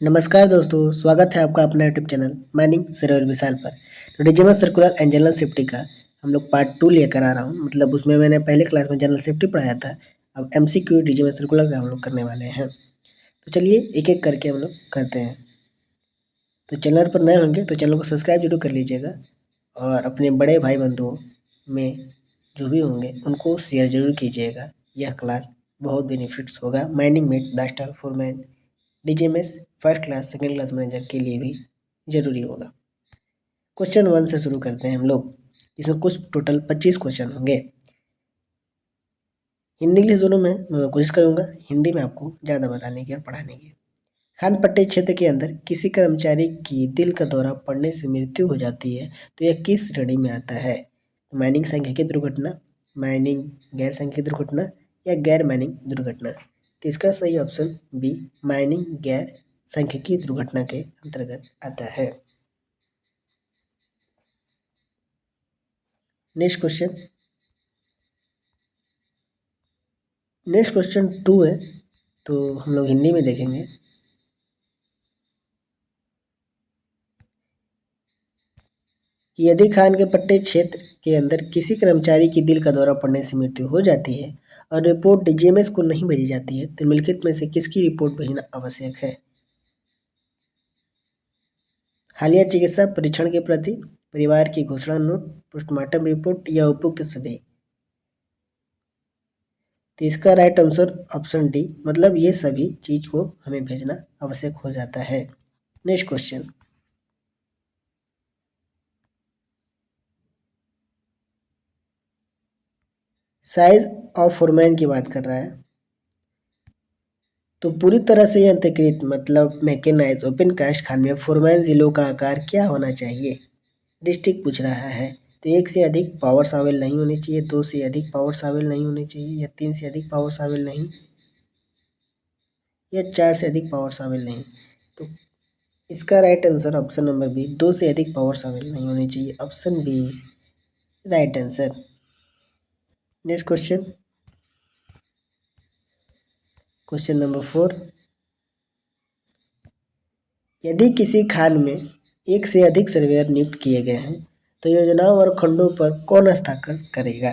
नमस्कार दोस्तों, स्वागत है आपका अपना यूट्यूब चैनल माइनिंग सरोवर विशाल पर। तो DGMS circular and general safety का हम लोग पार्ट 2 लेकर आ रहा हूँ। मतलब उसमें मैंने पहले क्लास में जनरल सेफ्टी पढ़ाया था। अब एमसीक्यू डीजीएमएस सर्कुलर का हम लोग करने वाले हैं। तो चलिए एक एक करके हम लोग करते हैं। तो चैनल पर नए होंगे तो चैनल को सब्सक्राइब जरूर कर लीजिएगा और अपने बड़े भाई बंधुओं में जो भी होंगे उनको शेयर जरूर कीजिएगा। यह क्लास बहुत बेनिफिट्स होगा mining mate, blaster, foreman, DGMS first class, second class manager के लिए भी जरूरी होगा। क्वेश्चन 1 से शुरू करते हैं हम लोग। इसमें कुछ टोटल 25 क्वेश्चन होंगे। हिंदी इंग्लिश दोनों में मैं कोशिश करूंगा हिंदी में आपको ज़्यादा बताने की और पढ़ाने की। खान पट्टी क्षेत्र के अंदर किसी कर्मचारी की दिल का दौरा पड़ने से मृत्यु हो जाती है तो यह किस श्रेणी में आता है? माइनिंग सांख्यिकी दुर्घटना, माइनिंग गैर सांख्यिकी दुर्घटना या गैर माइनिंग दुर्घटना। तो इसका सही ऑप्शन बी माइनिंग गैर सांख्यिकी दुर्घटना के अंतर्गत आता है। नेक्स्ट क्वेश्चन 2 है, तो हम लोग हिंदी में देखेंगे। कि यदि खान के पट्टे क्षेत्र के अंदर किसी कर्मचारी की दिल का दौरा पड़ने से मृत्यु हो जाती है और रिपोर्ट डीजीएमएस को नहीं भेजी जाती है तो निम्नलिखित में से किसकी रिपोर्ट भेजना आवश्यक है? हालिया चिकित्सा परीक्षण के प्रति, परिवार की घोषणा नोट, पोस्टमार्टम रिपोर्ट या उपयुक्त सभी। तो इसका राइट आंसर ऑप्शन डी, मतलब ये सभी चीज को हमें भेजना आवश्यक हो जाता है। Next question. Size of foreman की बात कर रहा है। तो पूरी तरह से यंत्रीकृत मतलब मैकेनाइज ओपन कास्ट खान में फोरमैन जिलों का आकार क्या होना चाहिए? डिस्ट्रिक्ट पूछ रहा है। तो 1 से अधिक पावर शामिल नहीं होनी चाहिए, 2 से अधिक पावर शामिल नहीं होनी चाहिए या 3 से अधिक पावर शामिल नहीं या 4 से अधिक पावर शामिल नहीं। तो इसका right answer option number B, 2 से अधिक पावर शामिल नहीं होनी चाहिए। Option B is right answer. Next question number 4। यदि किसी खान में 1 से अधिक सर्वेयर नियुक्त किए गए हैं तो योजनाओं और खंडों पर कौन हस्ताक्षर करेगा?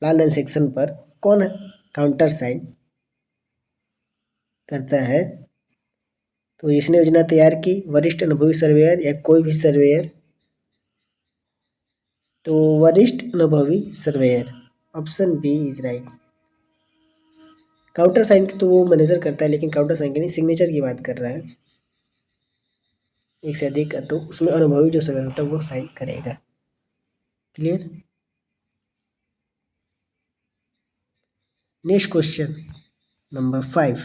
प्लान एंड सेक्शन पर कौन काउंटर साइन करता है? तो इसने योजना तैयार की, वरिष्ठ अनुभवी सर्वेयर या कोई भी सर्वेयर? तो वरिष्ठ अनुभवी surveyor, option B is right. Countersign की तो वो मैनेजर करता है, लेकिन काउंटर साइन की नहीं, सिग्नेचर की बात कर रहा है। 1 से अधिक तो उसमें अनुभवी जो सर्वेयर होता है वो साइन करेगा। क्लियर? Next question number 5।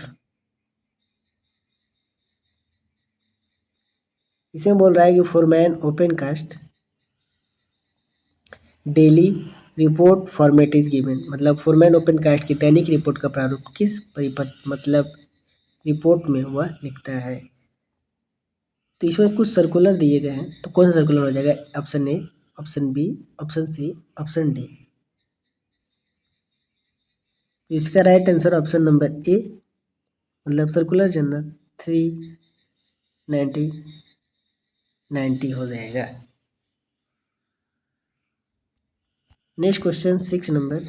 इसमें बोल रहा है कि foreman open cast daily report format is given, मतलब फोरमैन ओपन कास्ट की दैनिक रिपोर्ट का प्रारूप किस परिपत्र मतलब रिपोर्ट में हुआ लिखता है? तो इसमें कुछ सर्कुलर दिए गए हैं, तो कौन सा सर्कुलर हो जाएगा? Option A, option B, option C, option D. तो इसका right answer option number A, मतलब सर्कुलर जनरल 3/90 हो जाएगा। Next question 6 number.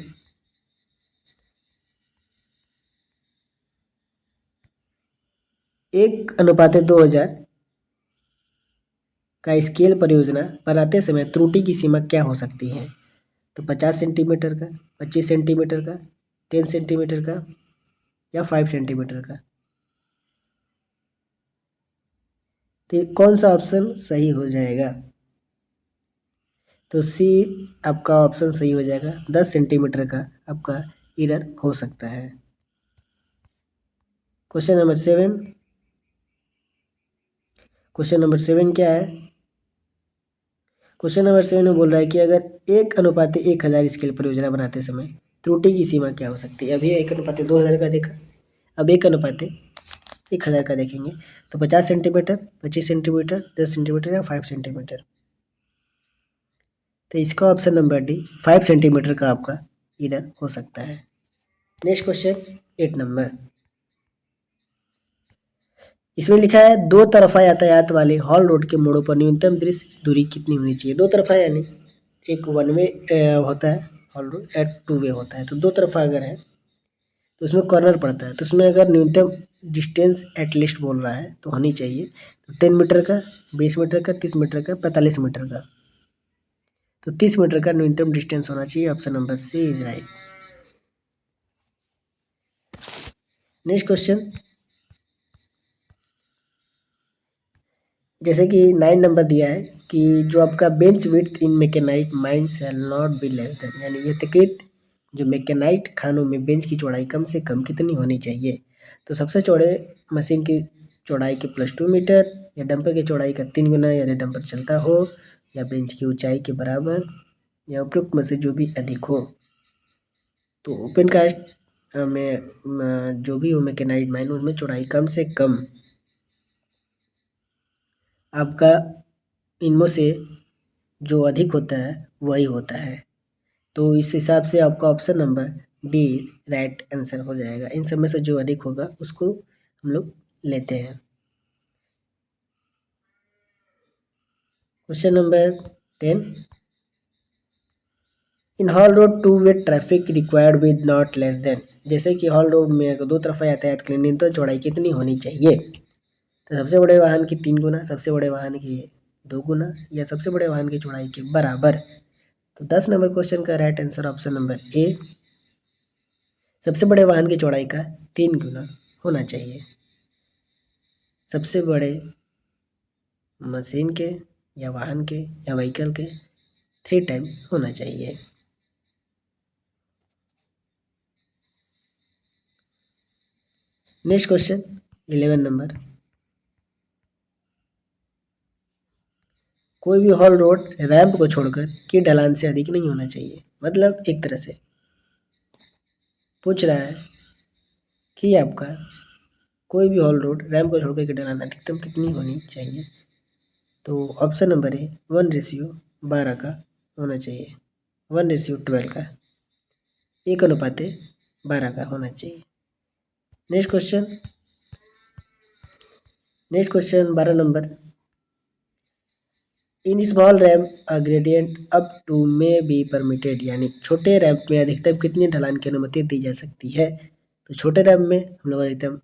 1:2000 का स्केल परियोजना बनाते समय त्रुटि की सीमा क्या हो सकती है? तो 50 सेंटीमीटर का, 25 सेंटीमीटर का, 10 सेंटीमीटर का या 5 सेंटीमीटर का। तो कौन सा ऑप्शन सही हो जाएगा? तो सी आपका ऑप्शन सही हो जाएगा। 10 सेंटीमीटर का आपका एरर हो सकता है। Question number 7। क्वेश्चन नंबर 7 क्या है? क्वेश्चन नंबर 7 में बोल रहा है कि अगर 1:1000 स्केल परियोजना बनाते समय त्रुटि की सीमा क्या हो सकती है? अभी 1:2000 का देखा, अब 1:1000 का देखेंगे। तो 50 सेंटीमीटर, 25 सेंटीमीटर, 10 सेंटीमीटर या 5 सेंटीमीटर। तो इसका ऑप्शन नंबर डी 5 सेंटीमीटर का आपका एरर हो सकता है। Next question 8 number. इसमें लिखा है दो तरफा यातायात वाले हॉल रोड के मोड़ों पर न्यूनतम दृश्य दूरी कितनी होनी चाहिए। दो तरफा यानी एक वन वे होता है haul road, at two way होता है। तो दो तरफा अगर है तो उसमें कॉर्नर पड़ता है, तो उसमें अगर न्यूनतम डिस्टेंस एटलीस्ट बोल रहा है तो होनी चाहिए तो 10 मीटर का, 20 मीटर का, 30 मीटर का, 45 मीटर का। तो 30 मीटर का न्यूनतम डिस्टेंस होना चाहिए। Option number C is right. Next question, जैसे कि 9 नंबर दिया है कि जो आपका bench width in mechanised mine shall not be less than, यानी यथाकृत जो मैकेनाइट खानों में बेंच की चौड़ाई कम से कम कितनी होनी चाहिए। तो सबसे चौड़े मशीन की चौड़ाई के +2 मीटर, या डंपर की चौड़ाई का 3 गुना यदि डंपर चलता हो, या बेंच की ऊंचाई के बराबर, या उपयुक्त में से जो भी अधिक हो। तो ओपन कास्ट में जो भी हो मैकेनाइट माइन, उनमें चौड़ाई कम से कम आपका इनमें से जो अधिक होता है वही होता है। तो इस हिसाब से आपका option number D right answer हो जाएगा। इन सब में से जो अधिक होगा उसको हम लोग लेते हैं। Question number 10, in hall road two way traffic required with not less than, जैसे कि हॉल रोड में अगर दो तरफा यातायात के लिए न्यूनतम चौड़ाई कितनी होनी चाहिए। तो सबसे बड़े वाहन की 3 गुना, सबसे बड़े वाहन की 2 गुना, या सबसे बड़े वाहन की चौड़ाई के बराबर। तो 10 नंबर क्वेश्चन का राइट आंसर ऑप्शन नंबर ए, सबसे बड़े वाहन की चौड़ाई का 3 गुना होना चाहिए। सबसे बड़े मशीन के या वाहन के या व्हीकल के 3 टाइम्स होना चाहिए। नेक्स्ट क्वेश्चन 11 नंबर, कोई भी हॉल रोड रैंप को छोड़कर की ढलान से अधिक नहीं होना चाहिए। मतलब एक तरह से पूछ रहा है कि आपका कोई भी हॉल रोड रैंप को छोड़कर की ढलान अधिकतम कितनी होनी चाहिए। तो ऑप्शन नंबर ए 1:12 का होना चाहिए, 1:12 का, 1:12 का होना चाहिए। Next question 12 number, in small ramp a gradient up to may be permitted, यानी छोटे रैंप में अधिकतम कितनी ढलान की अनुमति दी जा सकती है। तो छोटे रैंप में हम लोग अधिकतम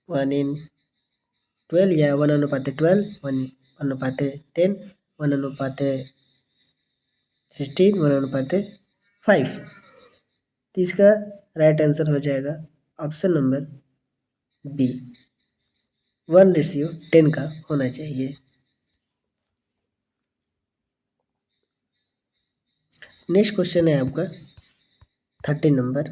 1:12 या 1:12, 1:10, 1:16, 1:5। तो इसका राइट आंसर हो जाएगा ऑप्शन नंबर बी, 1:10 का होना चाहिए। नेक्स्ट क्वेश्चन है आपका 13 नंबर,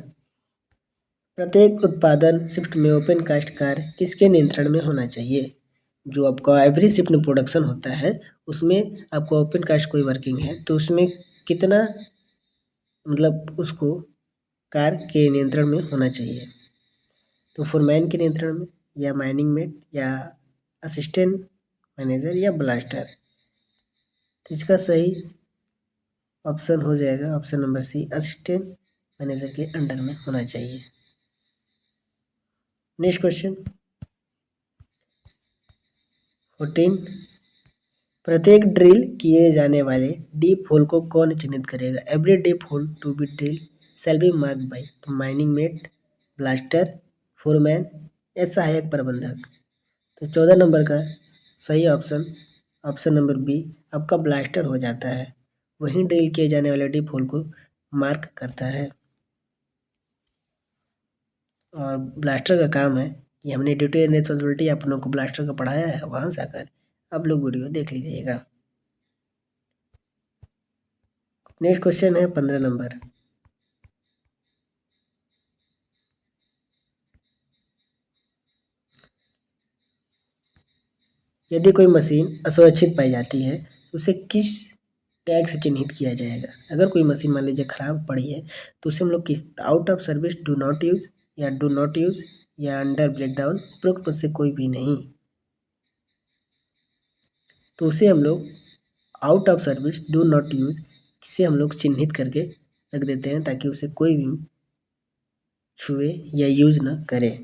प्रत्येक उत्पादन शिफ्ट में ओपन कास्ट कार्य किसके नियंत्रण में होना चाहिए। जो आपका एवरी शिफ्ट में प्रोडक्शन होता है उसमें आपका ओपन कास्ट कोई वर्किंग है तो उसमें कितना, मतलब उसको कार के नियंत्रण में होना चाहिए। तो फोरमैन के नियंत्रण में, या माइनिंग मेट, या असिस्टेंट मैनेजर, या ब्लास्टर। तो इसका सही ऑप्शन हो जाएगा option number C, assistant manager के अंडर में होना चाहिए। नेक्स्ट क्वेश्चन 14, प्रत्येक ड्रिल किए जाने वाले डीप होल को कौन चिन्हित करेगा। Every deep hole to be drill shall be mark by, तो माइनिंग मेट, ब्लास्टर, फोरमैन, या सहायक प्रबंधक। तो 14 नंबर का सही ऑप्शन ऑप्शन नंबर बी आपका ब्लास्टर हो जाता है। वहीं ड्रिल किए जाने वाले डीप होल को मार्क करता है। और ब्लास्टर का काम है कि हमने ड्यूटी एंड रिस्पॉन्सिबिलिटी आप लोगों को ब्लास्टर का पढ़ाया है, वहाँ से आकर आप लोग वीडियो देख लीजिएगा। नेक्स्ट क्वेश्चन है 15 नंबर, यदि कोई मशीन असुरक्षित पाई जाती है तो उसे किस टैग से चिन्हित किया जाएगा। अगर कोई मशीन मान लीजिए खराब पड़ी है तो उसे हम लोग किस, out of service, do not use, या डू नॉट यूज, या अंडर ब्रेकडाउन, उपरोक्त में से कोई भी नहीं। तो उसे हम लोग out of service, do not use से हम लोग चिन्हित करके रख देते हैं ताकि उसे कोई भी छुए या यूज ना करे।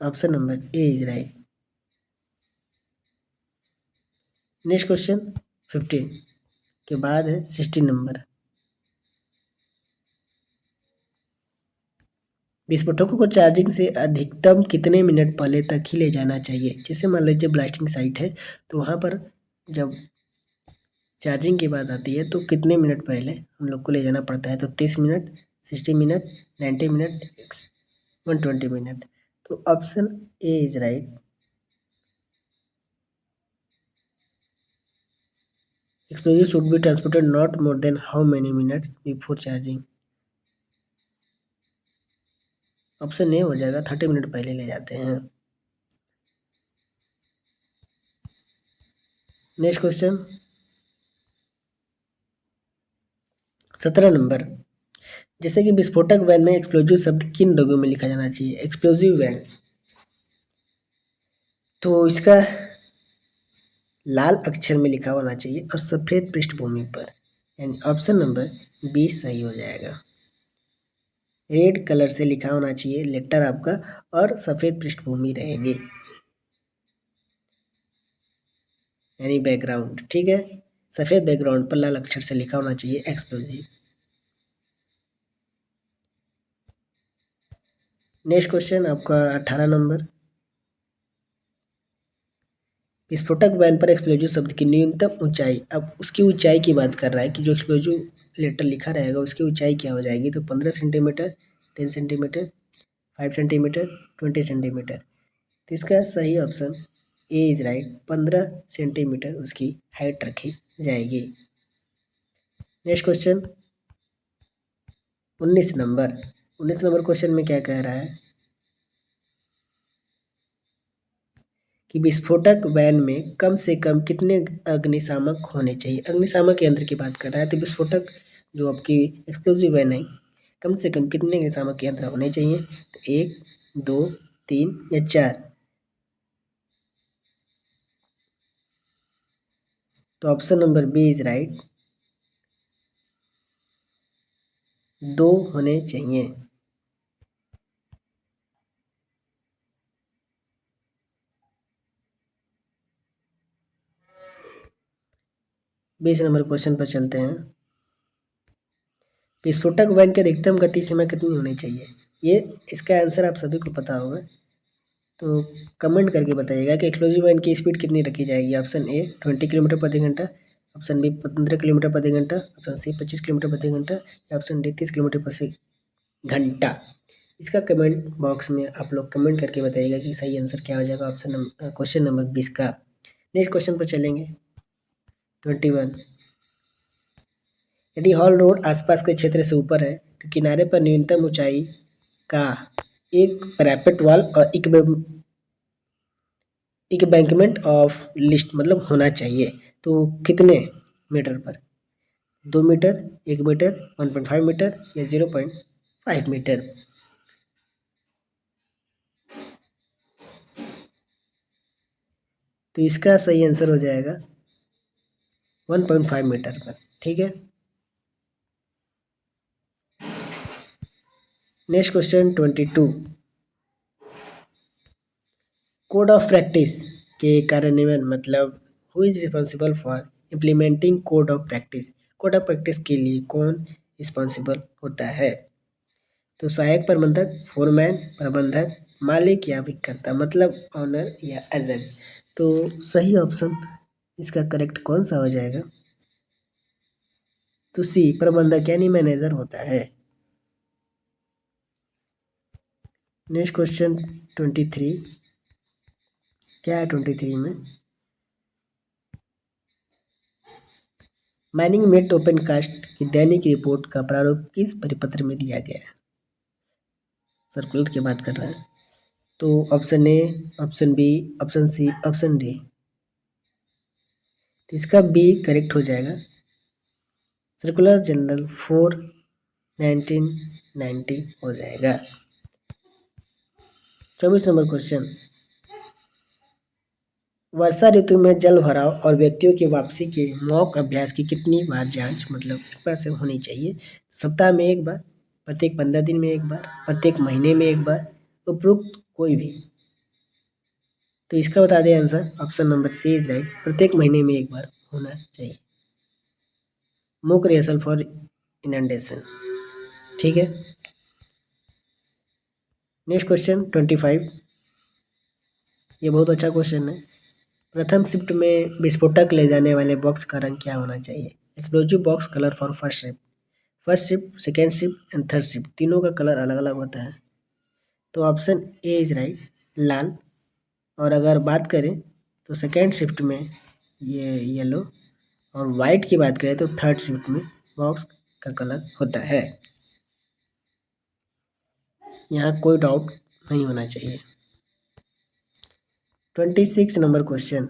Option number A is right. Next question 15 के बाद है 16 नंबर। विस्फोटकों को चार्जिंग से अधिकतम कितने मिनट पहले तक ही ले जाना चाहिए। जैसे मान लीजिए ब्लास्टिंग साइट है तो वहाँ पर जब चार्जिंग की बात आती है तो कितने मिनट पहले हम लोग को ले जाना पड़ता है। तो 30 मिनट, 60 मिनट, 90 मिनट, 120 मिनट। तो option A is right. Explosive should be transported not more than how many minutes before charging. Option A हो जाएगा, 30 मिनट पहले ले जाते हैं। Next question 17 number. जैसे कि विस्फोटक वैन में एक्सप्लोजिव शब्द किन लोगों में लिखा जाना चाहिए। एक्सप्लोजिव वैन तो इसका लाल अक्षर में लिखा होना चाहिए और सफ़ेद पृष्ठभूमि पर, यानी ऑप्शन नंबर 20 सही हो जाएगा। रेड कलर से लिखा होना चाहिए लेटर आपका और सफ़ेद पृष्ठभूमि रहेगी, यानी बैकग्राउंड। ठीक है, सफ़ेद बैकग्राउंड पर लाल अक्षर से लिखा होना चाहिए एक्सप्लोजिव। नेक्स्ट क्वेश्चन आपका 18 नंबर। विस्फोटक वैन पर एक्सप्लोजिव शब्द की न्यूनतम ऊंचाई, अब उसकी ऊंचाई की बात कर रहा है कि जो एक्सप्लोजिव लेटर लिखा रहेगा उसकी ऊंचाई क्या हो जाएगी। तो 15 सेंटीमीटर, 10 सेंटीमीटर, 5 सेंटीमीटर, 20 सेंटीमीटर। तो इसका सही option A is right, 15 centimetre उसकी हाइट रखी जाएगी। Next question 19 number. 19 number question में क्या कह रहा है कि विस्फोटक वैन में कम से कम कितने अग्निशामक होने चाहिए। अग्निशामक यंत्र की बात कर रहा है। तो विस्फोटक जो आपकी एक्सप्लोजिव वैन है, कम से कम कितने अग्निशामक यंत्र होने चाहिए। तो 1, 2, 3 या 4। तो option number B is right, 2 होने चाहिए। बीस नंबर क्वेश्चन पर चलते हैं। विस्फोटक वैन की अधिकतम गति सीमा कितनी होनी चाहिए। ये इसका आंसर आप सभी को पता होगा, तो कमेंट करके बताइएगा कि एक्सप्लोजिव वैन की स्पीड कितनी रखी जाएगी। ऑप्शन ए 20 किलोमीटर प्रति घंटा, ऑप्शन बी 15 किलोमीटर प्रति घंटा, ऑप्शन सी 25 किलोमीटर प्रति घंटा या ऑप्शन डी 30 किलोमीटर प्रति घंटा। इसका कमेंट बॉक्स में आप लोग कमेंट करके बताइएगा कि सही आंसर क्या हो जाएगा ऑप्शन क्वेश्चन नंबर 20 का। नेक्स्ट क्वेश्चन पर चलेंगे 21। यदि हॉल रोड आसपास के क्षेत्र से ऊपर है तो किनारे पर न्यूनतम ऊंचाई का एक पैरापेट वॉल और एक बैंकमेंट ऑफ लिस्ट मतलब होना चाहिए। तो कितने मीटर पर, 2 मीटर, 1 मीटर, 1.5 मीटर या 0.5 मीटर। तो इसका सही आंसर हो जाएगा 1.5 मीटर पर। ठीक है, next question 22। Code of practice के कार्यान्वयन मतलब who is responsible for implementing code of practice. Code of practice के लिए कौन रिस्पॉन्सिबल होता है। तो सहायक प्रबंधक, फोरमैन, प्रबंधक, मालिक या विक्रेता मतलब ऑनर या एजेंट। तो सही ऑप्शन इसका करेक्ट कौन सा हो जाएगा। तो सी, प्रबंधक यानी मैनेजर होता है। Next question 23। क्या है 23 में। माइनिंग मेट ओपन कास्ट की दैनिक रिपोर्ट का प्रारूप किस परिपत्र में दिया गया है। सर्कुलर की बात कर रहा है। तो option A, option B, option C, option D. तो इसका बी करेक्ट हो जाएगा। सर्कुलर जनरल 4 1990 हो जाएगा। 24 नंबर क्वेश्चन। वर्षा ऋतु में जल भराव और व्यक्तियों की वापसी के मॉक अभ्यास की कितनी बार जांच मतलब एक बार से होनी चाहिए। सप्ताह में एक बार, प्रत्येक 15 दिन में एक बार, प्रत्येक महीने में एक बार, उपरोक्त कोई भी। तो इसका बता दें answer, option number C is right, प्रत्येक महीने में एक बार होना चाहिए। मूक रिहर्सल फॉर इनंडेशन। ठीक है, नेक्स्ट क्वेश्चन 25। ये बहुत अच्छा क्वेश्चन है। प्रथम शिफ्ट में विस्फोटक ले जाने वाले बॉक्स का रंग क्या होना चाहिए? Explosive box colour for first shift, second shift and third shift, तीनों का कलर अलग अलग होता है। तो ऑप्शन ए इज राइट, लाल। और अगर बात करें तो सेकेंड शिफ्ट में ये येलो, और वाइट की बात करें तो थर्ड शिफ्ट में बॉक्स का कलर होता है। यहाँ कोई डाउट नहीं होना चाहिए। 26 number question,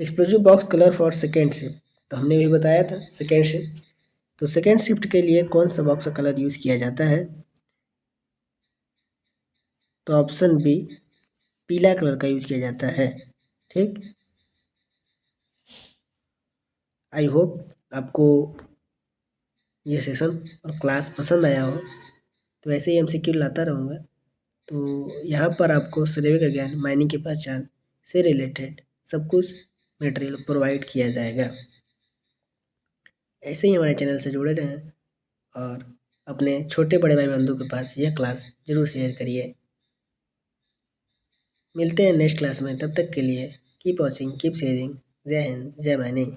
explosive box colour for second shift, तो हमने भी बताया था सेकेंड शिफ्ट। तो सेकेंड शिफ्ट के लिए कौन सा बॉक्स का कलर यूज़ किया जाता है? तो ऑप्शन बी, पीला कलर का यूज़ किया जाता है। ठीक, आई होप आपको ये सेशन और क्लास पसंद आया हो। तो ऐसे ही एमसीक्यू लाता रहूँगा। तो यहाँ पर आपको सर्वे का ज्ञान, माइनिंग की पहचान से रिलेटेड सब कुछ मटेरियल प्रोवाइड किया जाएगा। ऐसे ही हमारे चैनल से जुड़े रहें और अपने छोटे बड़े भाई बंधु के पास यह क्लास जरूर शेयर करिए। मिलते हैं नेक्स्ट क्लास में, तब तक के लिए कीप वॉचिंग, कीप शेयरिंग। जय हिंद, जय माइनिंग।